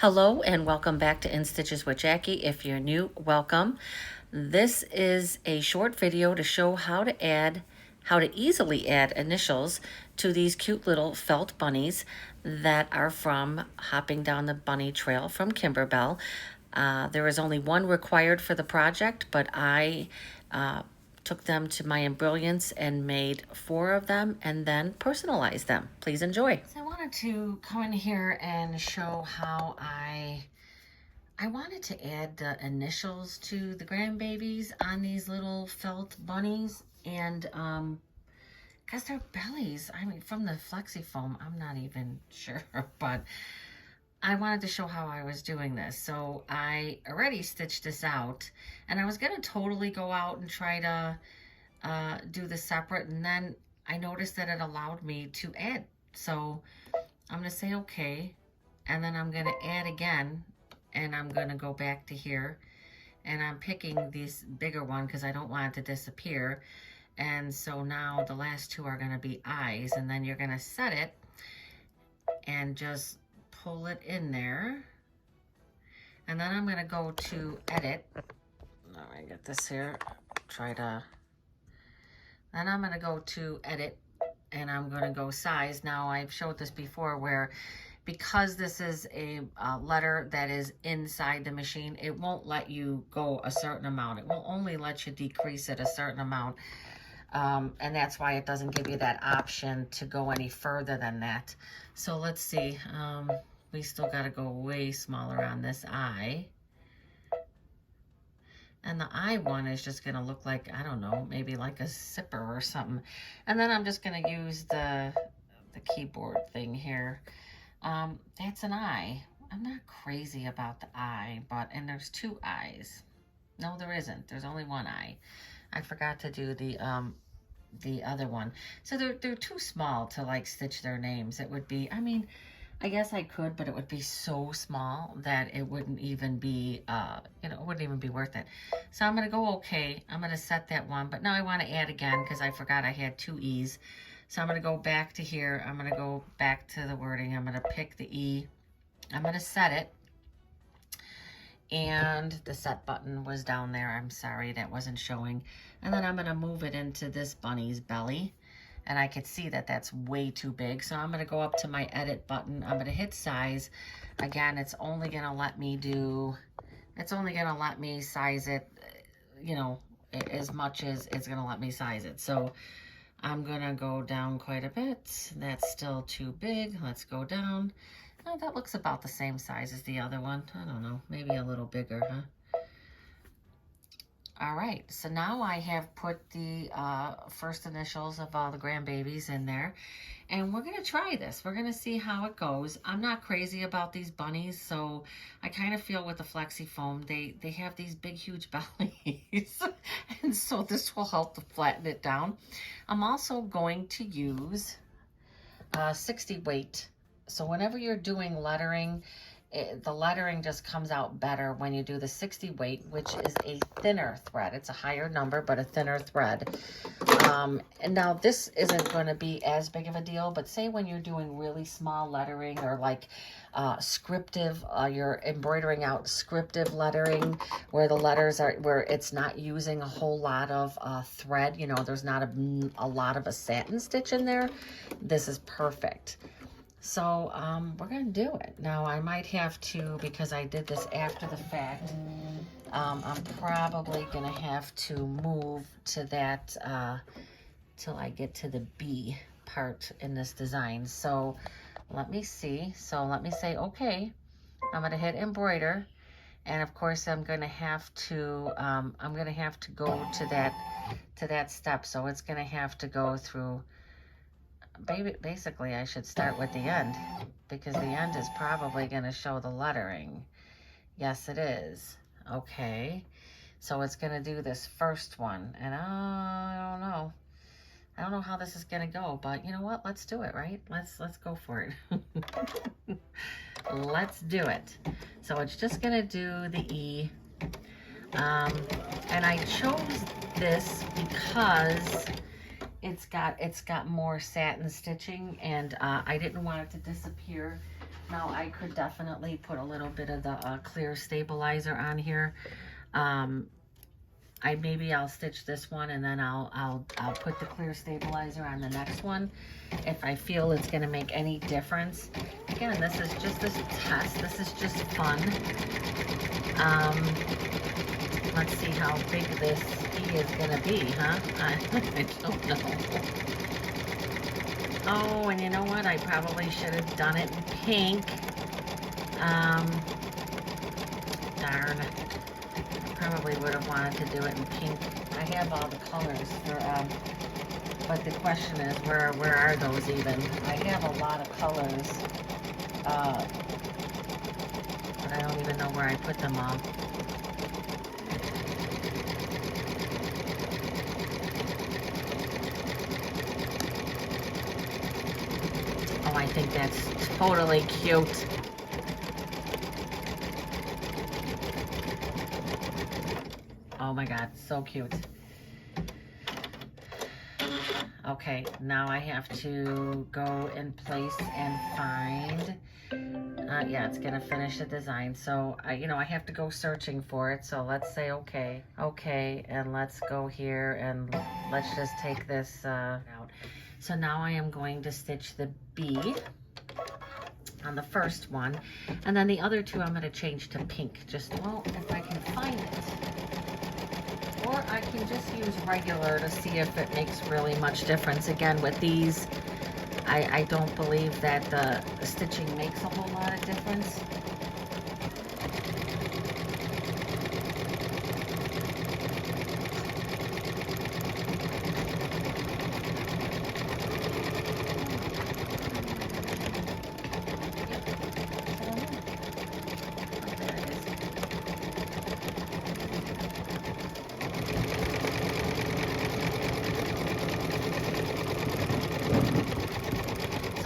Hello and welcome back to In Stitches with Jackie. If you're new, welcome. This is a short video to show how to easily add initials to these cute little felt bunnies that are from Hopping Down the Bunny Trail from Kimberbell. There is only one required for the project, but I took them to my Embrilliance and made 4 of them and then personalized them. Please enjoy. So I wanted to come in here and show how I wanted to add the initials to the grandbabies on these little felt bunnies, and because their bellies, I mean, from the flexi foam, I'm not even sure, but I wanted to show how I was doing this. So I already stitched this out, and I was going to totally go out and try to do the separate, and then I noticed that it allowed me to add. So I'm going to say okay, and then I'm going to add again, and I'm going to go back to here, and I'm picking this bigger one because I don't want it to disappear. And so now the last 2 are going to be eyes, and then you're going to set it and just pull it in there. And then I'm going to go to edit. Let me get this here. Then I'm going to go to edit, and I'm going to go size. Now I've showed this before where because this is a letter that is inside the machine, it won't let you go a certain amount. It will only let you decrease it a certain amount. And that's why it doesn't give you that option to go any further than that. So let's see. We still got to go way smaller on this eye. And the eye one is just going to look like, I don't know, maybe like a zipper or something. And then I'm just going to use the keyboard thing here. That's an eye. I'm not crazy about the eye, and there's 2 eyes. No, there isn't. There's only 1 eye. I forgot to do the other one. So they're too small to like stitch their names. It would be, I mean, I guess I could, but it would be so small that it wouldn't even be, it wouldn't even be worth it. So I'm going to go okay. I'm going to set that one, but now I want to add again because I forgot I had 2 E's. So I'm going to go back to here. I'm going to go back to the wording. I'm going to pick the E. I'm going to set it. And the set button was down there. I'm sorry, that wasn't showing. And then I'm going to move it into this bunny's belly. And I could see that that's way too big. So I'm going to go up to my edit button. I'm going to hit size. Again, it's only going to let me size it, as much as it's going to let me size it. So I'm going to go down quite a bit. That's still too big. Let's go down. Oh, that looks about the same size as the other one. I don't know, maybe a little bigger, huh? All right, so now I have put the first initials of all the grandbabies in there, and we're gonna try this. We're gonna see how it goes. I'm not crazy about these bunnies, so I kind of feel with the flexi foam, they have these big, huge bellies, and so this will help to flatten it down. I'm also going to use 60 weight. So whenever you're doing lettering, the lettering just comes out better when you do the 60 weight, which is a thinner thread. It's a higher number, but a thinner thread. And now this isn't going to be as big of a deal, but say when you're doing really small lettering or like scriptive, you're embroidering out scriptive lettering where the letters are, where it's not using a whole lot of thread, there's not a lot of a satin stitch in there. This is perfect. So we're going to do it. Now I might have to, because I did this after the fact, I'm probably going to have to move to that till I get to the B part in this design. So let me see. So let me say, okay, I'm going to hit embroider. And of course I'm going to have to, go to that step. So it's going to have to go through. Basically, I should start with the end because the end is probably going to show the lettering. Yes, it is. Okay. So it's going to do this first one. And I don't know. I don't know how this is going to go, but you know what? Let's do it, right? Let's go for it. Let's do it. So it's just going to do the E. And I chose this because it's got more satin stitching, and I didn't want it to disappear Now I could definitely put a little bit of the clear stabilizer on here. Maybe I'll stitch this one and then I'll put the clear stabilizer on the next one if I feel it's gonna make any difference. Again, this is just this test. This is just fun. Let's see how big this E is gonna be, huh? I don't know. Oh, and you know what? I probably should have done it in pink. Darn. Probably would have wanted to do it in pink. I have all the colors for, but the question is, where are those even? I have a lot of colors, but I don't even know where I put them all. Oh, I think that's totally cute. Oh my God, so cute. Okay, now I have to go in place and find, yeah, it's gonna finish the design. So, I have to go searching for it. So let's say, okay, and let's go here and let's just take this out. So now I am going to stitch the B on the first one, and then the other two I'm gonna change to pink. Just, well, if I can find it. Or I can just use regular to see if it makes really much difference. Again, with these, I don't believe that the stitching makes a whole lot of difference.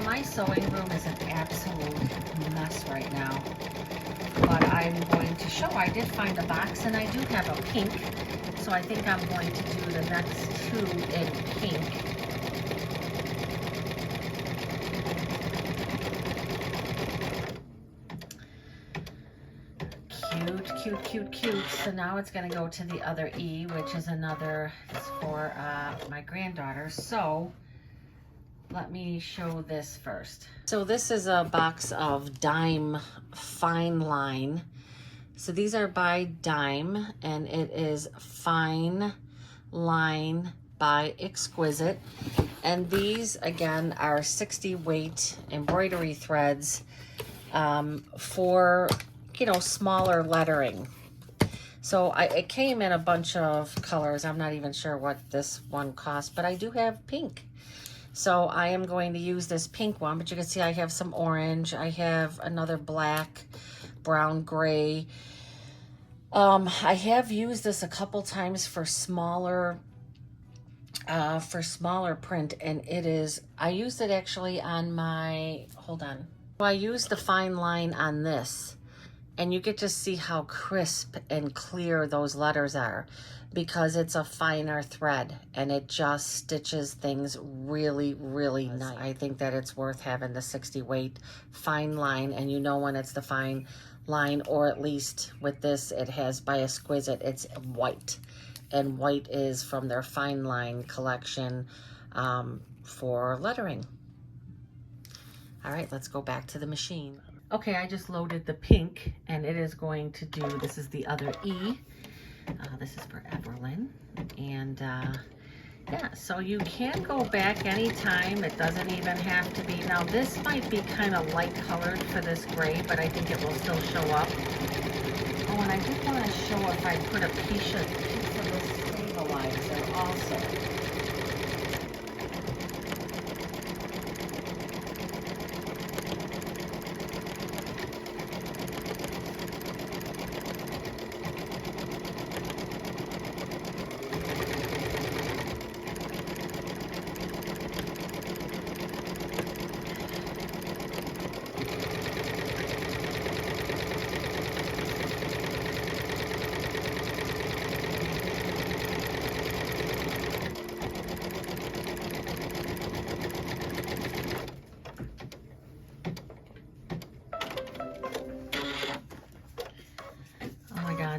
My sewing room is an absolute mess right now, but I'm going to show. I did find a box and I do have a pink, so I think I'm going to do the next two in pink. Cute, cute, cute, cute. So now it's going to go to the other E, which is another, it's for my granddaughter. So let me show this first. So this is a box of Dime Fine Line. So these are by Dime, and it is Fine Line by Exquisite. And these, again, are 60 weight embroidery threads for, smaller lettering. So it came in a bunch of colors. I'm not even sure what this one cost, but I do have pink. So I am going to use this pink one, but you can see I have some orange. I have another black, brown, gray. I have used this a couple times for smaller print, and it is, I used it actually on my, hold on. Well, I used the fine line on this, and you get to see how crisp and clear those letters are, because it's a finer thread and it just stitches things really, really nice. I think that it's worth having the 60 weight fine line, and when it's the fine line, or at least with this, it has by Exquisite, it's white. And white is from their fine line collection for lettering. All right, let's go back to the machine. Okay, I just loaded the pink, and it is going to do, this is the other E. This is for Everlyn, and yeah, so you can go back anytime. It doesn't even have to be. Now this might be kind of light colored for this gray, but I think it will still show up. Oh, and I did want to show if I put a piece of this stabilizer also.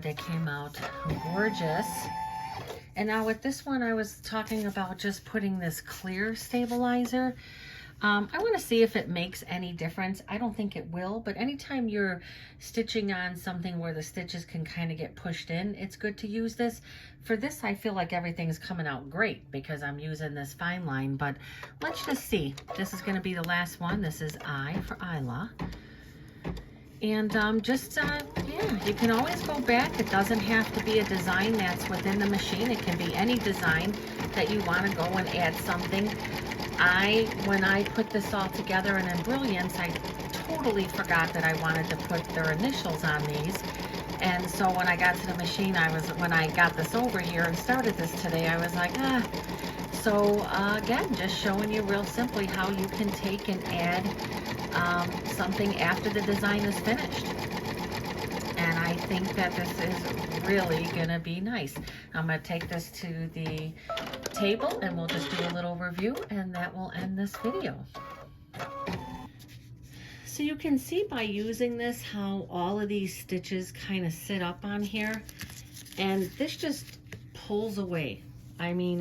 they came out gorgeous. And now with this one, I was talking about just putting this clear stabilizer. I want to see if it makes any difference. I don't think it will, but anytime you're stitching on something where the stitches can kind of get pushed in, it's good to use this. For this, I feel like everything's coming out great because I'm using this fine line, but let's just see. This is going to be the last one. This is I for Isla. And yeah, you can always go back. It doesn't have to be a design that's within the machine. It can be any design that you want to go and add something. When I put this all together in Brilliance, I totally forgot that I wanted to put their initials on these. And so when I got to the machine, when I got this over here and started this today, I was like, ah. So again, just showing you real simply how you can take and add something after the design is finished. And I think that this is really gonna be nice. I'm gonna take this to the table and we'll just do a little review, and that will end this video. So you can see by using this how all of these stitches kind of sit up on here, and this just pulls away. I mean,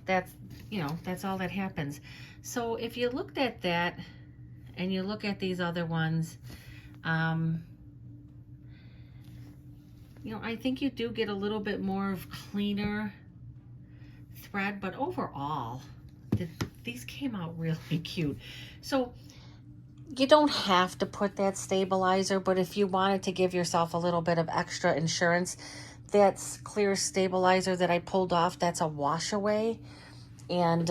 that's all that happens. So if you looked at that and you look at these other ones, I think you do get a little bit more of cleaner thread, but overall, these came out really cute. So you don't have to put that stabilizer, but if you wanted to give yourself a little bit of extra insurance, that's clear stabilizer that I pulled off. That's a wash away. And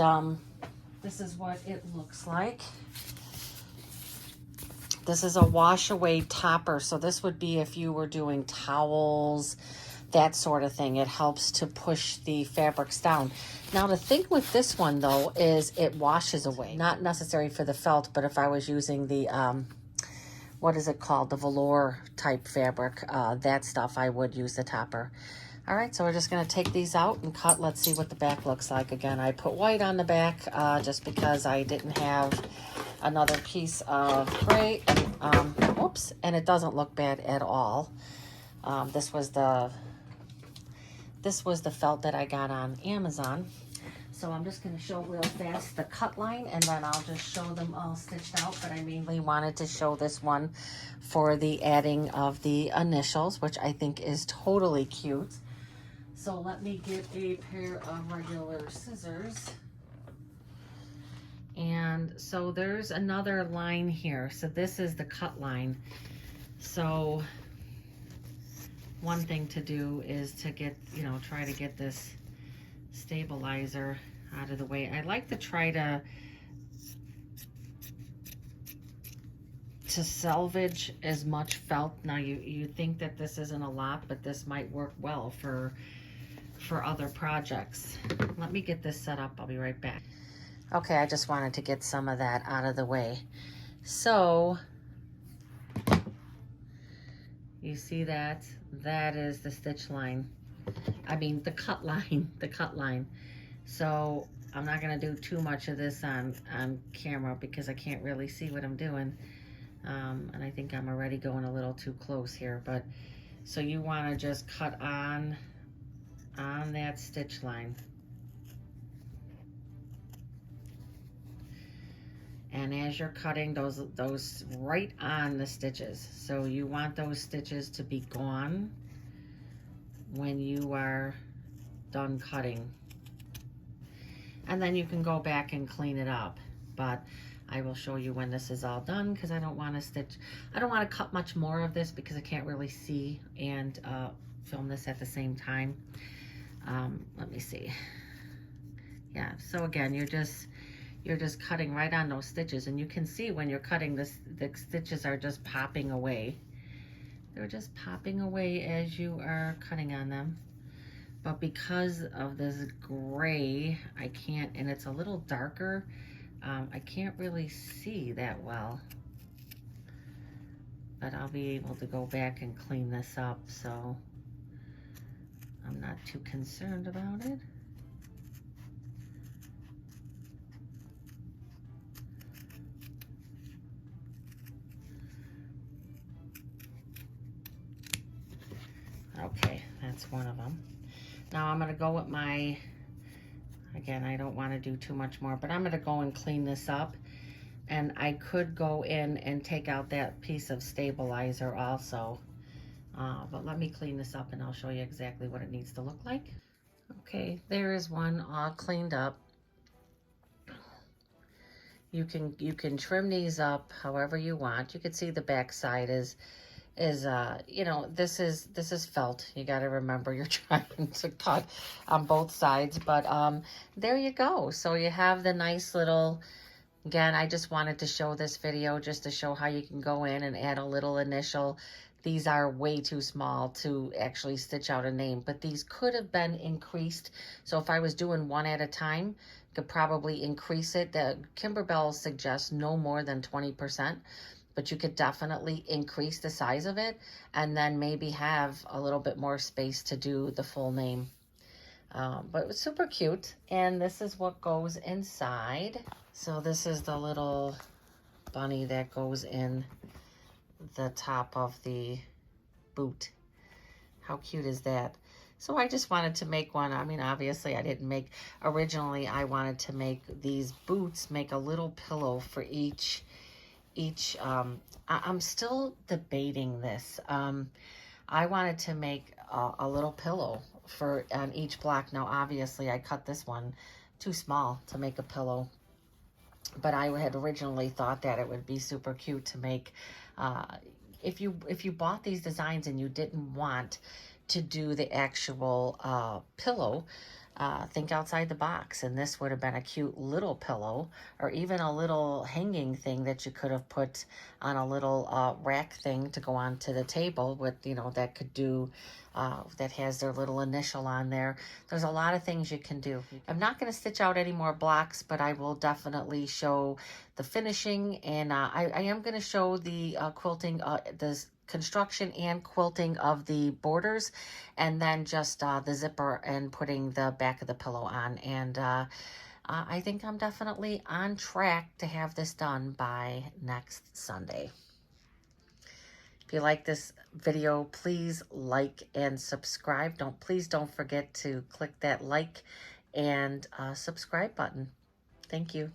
this is what it looks like. This is a wash away topper. So this would be if you were doing towels, that sort of thing. It helps to push the fabrics down. Now the thing with this one though is it washes away. Not necessary for the felt, but if I was using the, what is it called? The velour type fabric, that stuff, I would use the topper. All right, so we're just gonna take these out and cut. Let's see what the back looks like. Again, I put white on the back just because I didn't have another piece of gray. And, oops, and it doesn't look bad at all. This was the felt that I got on Amazon. So I'm just gonna show real fast the cut line, and then I'll just show them all stitched out, but I mainly wanted to show this one for the adding of the initials, which I think is totally cute. So let me get a pair of regular scissors. And so there's another line here. So this is the cut line. So one thing to do is to get, try to get this stabilizer out of the way. I like to try to salvage as much felt. Now you think that this isn't a lot, but this might work well for other projects. Let me get this set up. I'll be right back. Okay, I just wanted to get some of that out of the way. So you see that? That is the stitch line. I mean, the cut line, the cut line. So I'm not gonna do too much of this on camera because I can't really see what I'm doing. And I think I'm already going a little too close here, but so you wanna just cut on that stitch line. And as you're cutting, those right on the stitches. So you want those stitches to be gone when you are done cutting. And then you can go back and clean it up. But I will show you when this is all done because I don't want to stitch. I don't want to cut much more of this because I can't really see and film this at the same time. Let me see. Yeah, so again, you're just cutting right on those stitches, and you can see when you're cutting this, the stitches are just popping away. They're just popping away as you are cutting on them. But because of this gray, I can't, and it's a little darker, I can't really see that well. But I'll be able to go back and clean this up, so I'm not too concerned about it. Okay, that's one of them. Now I'm going to go with my, again, I don't want to do too much more, but I'm going to go and clean this up. And I could go in and take out that piece of stabilizer also. But let me clean this up and I'll show you exactly what it needs to look like. Okay, there is one all cleaned up. You can trim these up however you want. You can see the back side is you know, this is felt. You got to remember you're trying to cut on both sides, but there you go. So you have the nice little, again, I just wanted to show this video just to show how you can go in and add a little initial. These are way too small to actually stitch out a name, but these could have been increased. So if I was doing one at a time, could probably increase it. The Kimberbell suggests no more than 20%, but you could definitely increase the size of it and then maybe have a little bit more space to do the full name. But it was super cute, and this is what goes inside. So this is the little bunny that goes in the top of the boot. How cute is that? So I just wanted to make one. I mean, obviously I didn't make, originally I wanted to make these boots, make a little pillow for each, I'm still debating this. I wanted to make a little pillow for on each block. Now, obviously I cut this one too small to make a pillow, but I had originally thought that it would be super cute to make, if you bought these designs and you didn't want to do the actual pillow, think outside the box, and this would have been a cute little pillow, or even a little hanging thing that you could have put on a little rack thing to go onto the table with, you know, that could do, that has their little initial on there. There's a lot of things you can do. I'm not going to stitch out any more blocks, but I will definitely show the finishing, and I am going to show the quilting, the construction and quilting of the borders, and then just the zipper and putting the back of the pillow on. And I think I'm definitely on track to have this done by next Sunday. If you like this video, please like and subscribe. Please don't forget to click that like and subscribe button. Thank you.